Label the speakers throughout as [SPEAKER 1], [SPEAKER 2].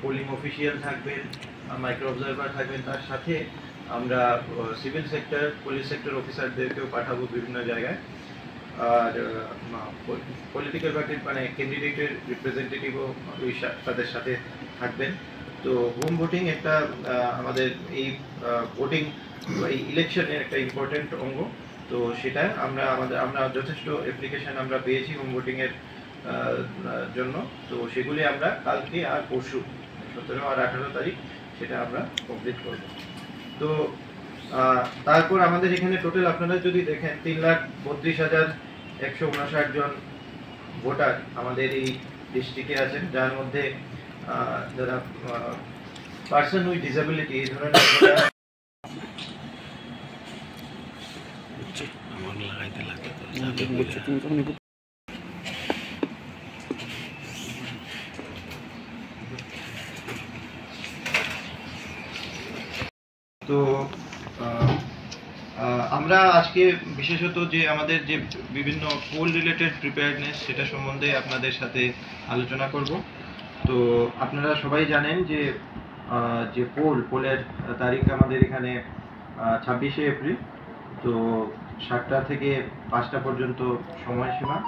[SPEAKER 1] Polling official থাকবেন, micro observer থাকবেন, তার সাথে আমরা সিভিল সেক্টর, পুলিশ সেক্টর অফিসারদেরকেও পাঠাবো বিভিন্ন জায়গায়। আর পলিটিক্যাল পার্টির মানে ক্যান্ডিডেটের রিপ্রেজেন্টেটিভও তাদের সাথে থাকবেন। তো হোম ভোটিং একটা আমাদের এই ভোটিং এই ইলেকশনের একটা ইম্পর্টেন্ট অঙ্গ। তো সেটা আমরা যথেষ্ট অ্যাপ্লিকেশন আমরা পেয়েছি হোম ভোটিংয়ের জন্য। তো সেগুলি আমরা কালকে আর পরশু 17 আর 18 তারিখ সেটা আমরা কমপ্লিট করব। তো তারপর আমাদের এখানে টোটাল আপনারা যদি দেখেন 3,32,159 জন ভোটার আমাদের এই ডিস্ট্রিক্টে আছেন, যার মধ্যে যারা পার্সন উইথ ডিসেবিলিটি এই ধরনের তো আমরা আজকে বিশেষত যে আমাদের যে বিভিন্ন পোল রিলেটেড প্রিপেয়ারনেস সেটা সম্বন্ধে আপনাদের সাথে আলোচনা করব। তো আপনারা সবাই জানেন যে পোলের তারিখ আমাদের এখানে 26শে এপ্রিল। তো 7টা থেকে 5টা পর্যন্ত সময়সীমা।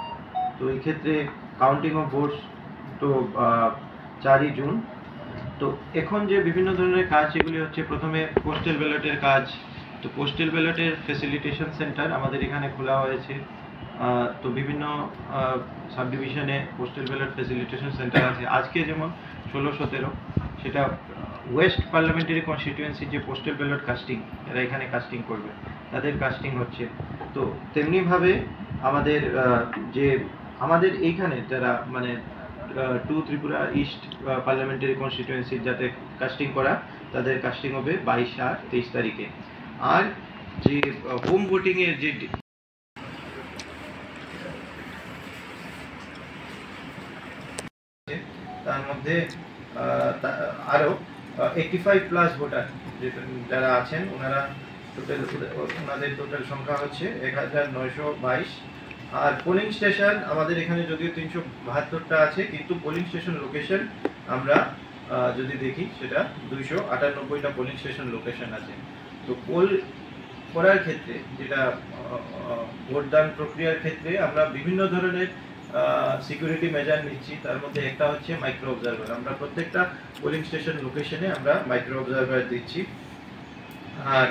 [SPEAKER 1] তো এই ক্ষেত্রে কাউন্টিং অফ ভোটস তো 4ই জুন। তো এখন যে বিভিন্ন ধরনের কাজ সেগুলি হচ্ছে, প্রথমে পোস্টাল ব্যালটের কাজ। তো পোস্টাল ব্যালটের ফ্যাসিলিটেশন সেন্টার আমাদের এখানে খোলা হয়েছে। তো বিভিন্ন সাব ডিভিশনে পোস্টাল ব্যালট ফ্যাসিলিটেশন সেন্টার আছে। আজকে যেমন 16-17 সেটা ওয়েস্ট পার্লামেন্টারি কনস্টিটিউয়েন্সি যে পোস্টাল ব্যালট কাস্টিং, এরা এখানে কাস্টিং করবে, তাদের কাস্টিং হচ্ছে। তো তেমনিভাবে আমাদের এইখানে যারা মানে 2 ত্রিপুরা ইস্ট পার্লামেন্টারি কনস্টিটিউয়েন্সির যাতে কাস্টিং করা, তাদের কাস্টিং হবে 22 আর 23 তারিখে। আর যে হোম ভোটিং এর যে তার মধ্যে আরো 85+ ভোটার যারা আছেন, ওনাদের টোটাল সংখ্যা হচ্ছে 1922। আর পোলিং স্টেশন আমাদের এখানে যদিও 372টা আছে, কিন্তু পোলিং স্টেশন লোকেশন আমরা যদি দেখি সেটা 298টা পোলিং স্টেশন লোকেশন আছে। তো পোল করার ক্ষেত্রে যেটা ভোটদান প্রক্রিয়ার ক্ষেত্রে আমরা বিভিন্ন ধরনের সিকিউরিটি মেজার নিচ্ছি। তার মধ্যে একটা হচ্ছে মাইক্রো অবজারভার। আমরা প্রত্যেকটা পোলিং স্টেশন লোকেশনে আমরা মাইক্রো অবজারভার দিচ্ছি। আর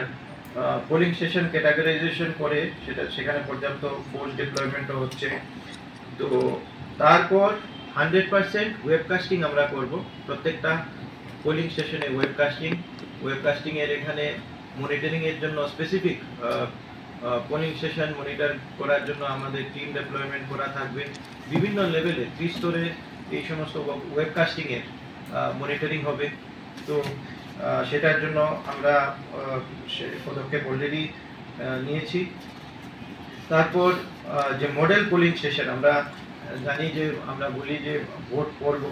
[SPEAKER 1] পোলিং স্টেশন ক্যাটাগরাইজেশন করে সেখানে পর্যাপ্ত ফোর্স ডিপ্লয়মেন্টও হচ্ছে। তো তারপর 100% ওয়েবকাস্টিং আমরা করব প্রত্যেকটা পোলিং স্টেশনে। ওয়েবকাস্টিং এর এখানে মনিটরিং এর জন্য স্পেসিফিক পোলিং স্টেশন মনিটর করার জন্য আমাদের টিম ডেপ্লয়মেন্ট করা থাকবে। বিভিন্ন লেভেলে ত্রিস্তরে এই সমস্ত ওয়েবকাস্টিং এর মনিটরিং হবে। তো সেটার জন্য আমরা পদক্ষেপ অলরেডি নিয়েছি। তারপর যে মডেল পোলিং স্টেশন, আমরা জানি যে আমরা বলি যে ভোট পর্ব,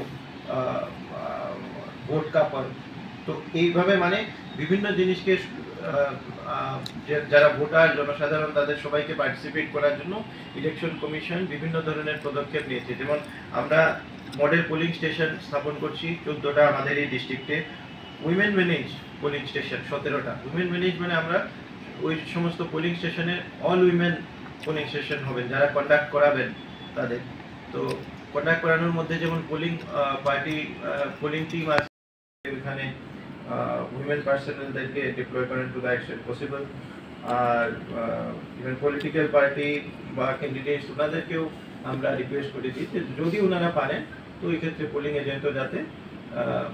[SPEAKER 1] ভোট কা পর্ব। তো এইভাবে মানে বিভিন্ন জিনিসকে যারা ভোটার জনসাধারণ তাদের সবাইকে পার্টিসিপেট করার জন্য ইলেকশন কমিশন বিভিন্ন ধরনের পদক্ষেপ নিয়েছে। যেমন আমরা মডেল পোলিং স্টেশন স্থাপন করছি 14টা আমাদের এই ডিস্ট্রিক্টে। উইমেন ম্যানেজ পোলিং স্টেশন 17টা। উইমেন ম্যানেজ মানে আমরা ওই সমস্ত পোলিং স্টেশনে অল উইমেন পোলিং স্টেশন হবেন, যারা কন্ডাক্ট করাবেন তাদের। তো কন্ডাক্ট করানোর মধ্যে যেমন পোলিং পার্টি পোলিং টিম আছে, এখানে উইমেন পার্সোনালদেরকে ডিপ্লয় করেন টু দ্য এক্সটেন্ট পসিবল। আর ইভেন পলিটিক্যাল পার্টি বা ক্যান্ডিডেটস ওনাদেরকেও আমরা রিকোয়েস্ট করেছি যে যদি ওনারা পারেন তো এই ক্ষেত্রে পোলিং এজেন্টও যাতে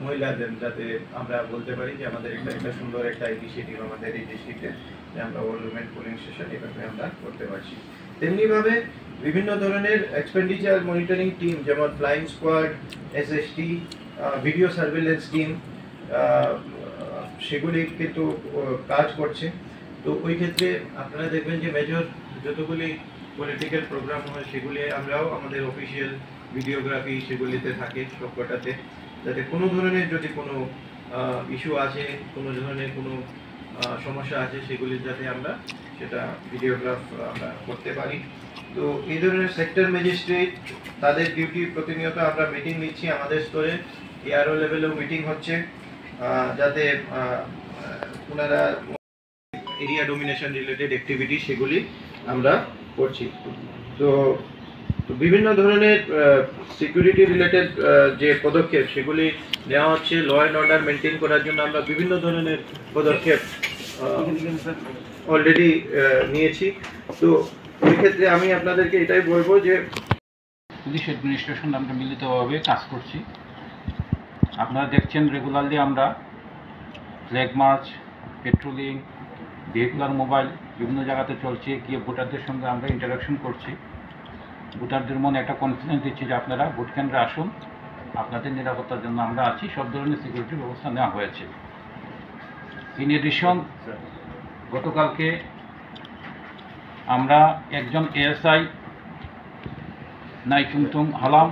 [SPEAKER 1] মহিলাদের, যাতে আমরা বলতে পারি যে আমাদের একটা সুন্দর একটা ইনিশিয়েটিভ আমাদের এই ডিস্ট্রিক্টে, যে আমরা অল উইমেন পোলিং স্টেশন এভাবে আমরা করতে পারছি। তেমনিভাবে বিভিন্ন ধরনের এক্সপেন্ডিচার মনিটরিং টিম, যেমন flying squad, SST, video surveillance team, সেগুলি কিন্তু কাজ করছে। তো ওই ক্ষেত্রে আপনারা দেখবেন যে মেজর যতগুলি পলিটিক্যাল প্রোগ্রাম হয় সেগুলি আমরাও আমাদের অফিসিয়াল ভিডিওগ্রাফি সেগুলিতে থাকে সবকটাতে, যাতে কোনো ধরনের যদি কোনো ইস্যু আছে, কোনো ধরনের কোনো সমস্যা আছে, সেগুলির যাতে আমরা সেটা ভিডিওগ্রাফ আমরা করতে পারি। তো এই ধরনের সেক্টর ম্যাজিস্ট্রেট তাদের ডিউটি প্রতিনিয়ত আমরা মিটিং নিচ্ছি, আমাদের স্তরে এআরও লেভেলেও মিটিং হচ্ছে, যাতে ওনারা এরিয়া ডোমিনেশন রিলেটেড অ্যাক্টিভিটি সেগুলি আমরা করছি। তো বিভিন্ন ধরনের সিকিউরিটি রিলেটেড যে পদক্ষেপ সেগুলি নেওয়া হচ্ছে। ল অ্যান্ড অর্ডার মেনটেন করার জন্য আমরা বিভিন্ন ধরনের পদক্ষেপ অলরেডি নিয়েছি। তো এই ক্ষেত্রে আমি আপনাদেরকে এটাই বলবো যে
[SPEAKER 2] পুলিশ অ্যাডমিনিস্ট্রেশন আমরা মিলিতভাবে কাজ করছি। আপনারা দেখছেন রেগুলারলি আমরা flag March, patrolling, vehicular mobile বিভিন্ন জায়গাতে চলছে, গিয়ে ভোটারদের সঙ্গে আমরা ইন্টারাকশন করছি। ভোটারদের মনে একটা কনফিডেন্স দিচ্ছি যে আপনারা ভোট কেন্দ্রে আসুন, আপনাদের নিরাপত্তার জন্য আমরা আছি, সব ধরনের সিকিউরিটির ব্যবস্থা নেওয়া হয়েছে। ইন এডিশন গতকালকে আমরা একজন এএসআই নাইচুংটুং হালাম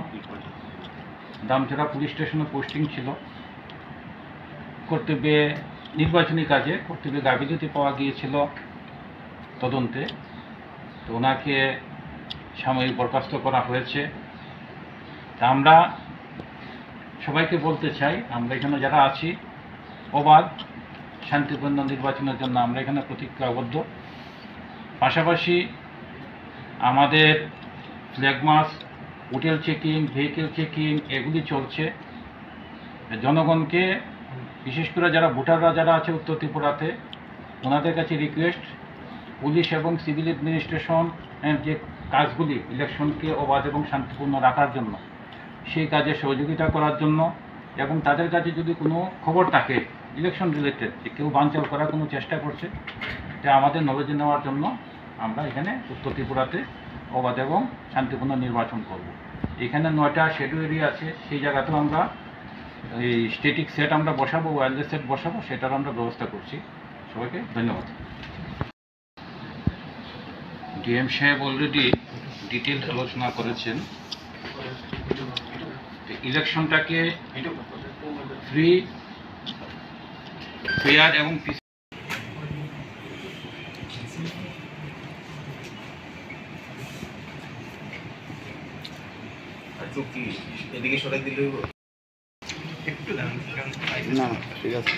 [SPEAKER 2] দামচড়া পুলিশ স্টেশনে পোস্টিং ছিল, কর্তব্যে নির্বাচনী কাজে কর্তব্যে গাফিলতি পাওয়া গিয়েছিল তদন্তে, তো ওনাকে সাময়িক বরখাস্ত করা হয়েছে। তা আমরা সবাইকে বলতে চাই, আমরা এখানে যারা আছি অবাধ শান্তিপূর্ণ নির্বাচনের জন্য আমরা এখানে প্রতিজ্ঞাবদ্ধ। পাশাপাশি আমাদের flag March, hotel checking, vehicle checking এগুলি চলছে। জনগণকে বিশেষ করে যারা ভোটাররা যারা আছে উত্তর ত্রিপুরাতে, ওনাদের কাছে রিকোয়েস্ট, পুলিশ এবং সিভিল অ্যাডমিনিস্ট্রেশন যে কাজগুলি ইলেকশনকে অবাধ এবং শান্তিপূর্ণ রাখার জন্য সেই কাজে সহযোগিতা করার জন্য, এবং তাদের কাছে যদি কোনো খবর থাকে ইলেকশন রিলেটেড যে কেউ বানচাল করার কোনো চেষ্টা করছে, এটা আমাদের নলেজে নেওয়ার জন্য আমরা এখানে উত্তর ত্রিপুরাতে অবাধ এবং শান্তিপূর্ণ নির্বাচন করব। এখানে 9টা শেডো এরিয়া আছে, সেই জায়গাতেও আমরা এই স্ট্যাটিক সেট আমরা বসাবো, ওয়্যারলেস সেট বসাবো, সেটার আমরা ব্যবস্থা করছি। সবাইকে ধন্যবাদ। ডিএম সাহেব অলরেডি ডিটেল আলোচনা করেছেন। ইলেকশনটাকে ফ্রি, ফেয়ার এবং
[SPEAKER 1] এদিকে সরাই দিলেও একটু না, ঠিক আছে।